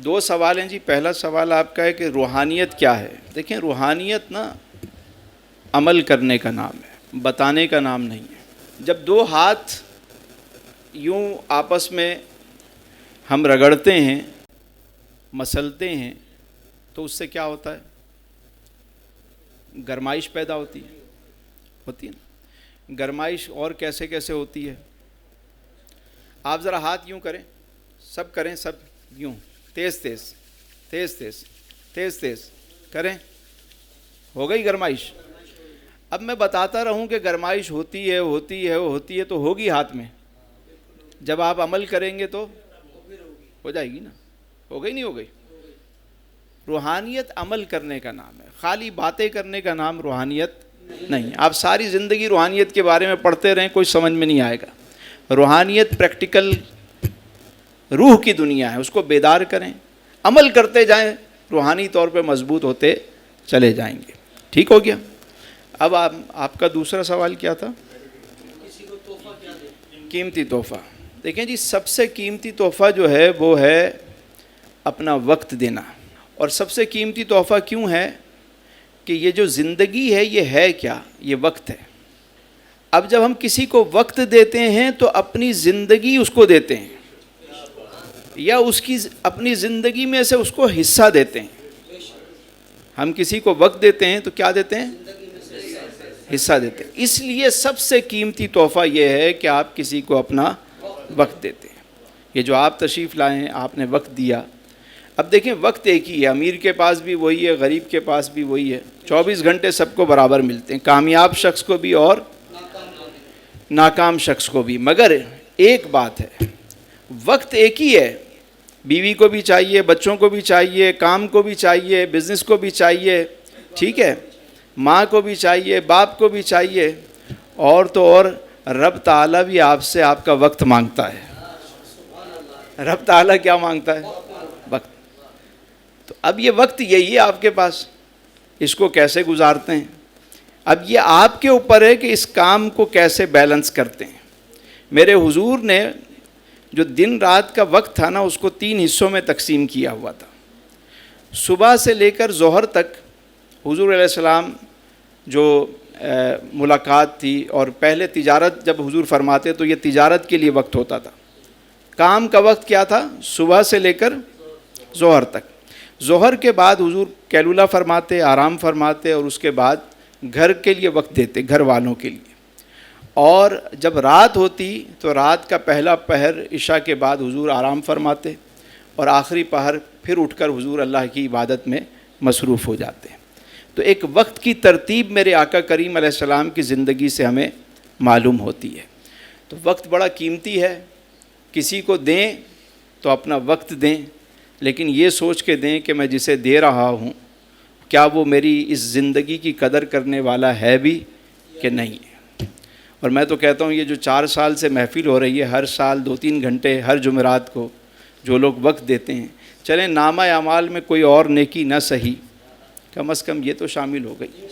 دو سوال ہیں جی. پہلا سوال آپ کا ہے کہ روحانیت کیا ہے. دیکھیں روحانیت نا عمل کرنے کا نام ہے، بتانے کا نام نہیں ہے. جب دو ہاتھ یوں آپس میں ہم رگڑتے ہیں، مسلتے ہیں، تو اس سے کیا ہوتا ہے؟ گرمائش پیدا ہوتی ہے نا. گرمائش اور کیسے کیسے ہوتی ہے؟ آپ ذرا ہاتھ یوں کریں، سب کریں، سب یوں تیز تیز تیز تیز تیز تیز کریں، ہو گئی گرمائش. اب میں بتاتا رہوں کہ گرمائش ہوتی ہے ہوتی ہے ہوتی ہے تو ہوگی ہاتھ میں. جب آپ عمل کریں گے تو ہو جائے گی نا. ہو گئی نہیں ہو گئی؟ روحانیت عمل کرنے کا نام ہے، خالی باتیں کرنے کا نام روحانیت نہیں. آپ ساری زندگی روحانیت کے بارے میں پڑھتے رہیں، کوئی سمجھ میں نہیں آئے گا. روحانیت پریکٹیکل روح کی دنیا ہے، اس کو بیدار کریں، عمل کرتے جائیں، روحانی طور پہ مضبوط ہوتے چلے جائیں گے. ٹھیک ہو گیا؟ اب آپ کا دوسرا سوال کیا تھا؟ قیمتی تحفہ. دیکھیں جی، سب سے قیمتی تحفہ جو ہے وہ ہے اپنا وقت دینا. اور سب سے قیمتی تحفہ کیوں ہے؟ کہ یہ جو زندگی ہے یہ ہے کیا؟ یہ وقت ہے. اب جب ہم کسی کو وقت دیتے ہیں تو اپنی زندگی اس کو دیتے ہیں، یا اس کی اپنی زندگی میں سے اس کو حصہ دیتے ہیں. ہم کسی کو وقت دیتے ہیں تو کیا دیتے ہیں؟ حصہ دیتے ہیں. اس لیے سب سے قیمتی تحفہ یہ ہے کہ آپ کسی کو اپنا وقت دیتے ہیں. یہ جو آپ تشریف لائے ہیں، آپ نے وقت دیا. اب دیکھیں وقت ایک ہی ہے، امیر کے پاس بھی وہی ہے، غریب کے پاس بھی وہی ہے. 24 گھنٹے سب کو برابر ملتے ہیں، کامیاب شخص کو بھی اور ناکام شخص کو بھی. مگر ایک بات ہے، وقت ایک ہی ہے. بیوی کو بھی چاہیے، بچوں کو بھی چاہیے، کام کو بھی چاہیے، بزنس کو بھی چاہیے، ٹھیک ہے، ماں کو بھی چاہیے، باپ کو بھی چاہیے، اور تو اور رب تعالیٰ بھی آپ سے آپ کا وقت مانگتا ہے. رب تعالیٰ کیا مانگتا ہے؟ وقت. تو اب یہ وقت یہی ہے آپ کے پاس، اس کو کیسے گزارتے ہیں؟ اب یہ آپ کے اوپر ہے کہ اس کام کو کیسے بیلنس کرتے ہیں. میرے حضور نے جو دن رات کا وقت تھا نا، اس کو 3 حصوں میں تقسیم کیا ہوا تھا. صبح سے لے کر ظہر تک حضور علیہ السلام جو ملاقات تھی، اور پہلے تجارت جب حضور فرماتے تو یہ تجارت کے لیے وقت ہوتا تھا. کام کا وقت کیا تھا؟ صبح سے لے کر ظہر تک. ظہر کے بعد حضور قیلولہ فرماتے، آرام فرماتے، اور اس کے بعد گھر کے لیے وقت دیتے، گھر والوں کے لیے. اور جب رات ہوتی تو رات کا پہلا پہر عشاء کے بعد حضور آرام فرماتے، اور آخری پہر پھر اٹھ کر حضور اللہ کی عبادت میں مصروف ہو جاتے ہیں. تو ایک وقت کی ترتیب میرے آقا کریم علیہ السلام کی زندگی سے ہمیں معلوم ہوتی ہے. تو وقت بڑا قیمتی ہے. کسی کو دیں تو اپنا وقت دیں، لیکن یہ سوچ کے دیں کہ میں جسے دے رہا ہوں کیا وہ میری اس زندگی کی قدر کرنے والا ہے بھی کہ نہیں ہے. اور میں تو کہتا ہوں یہ جو 4 سال سے محفل ہو رہی ہے، ہر سال 2-3 گھنٹے ہر جمعرات کو جو لوگ وقت دیتے ہیں، چلیں نامہ اعمال میں کوئی اور نیکی نہ صحیح، کم از کم یہ تو شامل ہو گئی.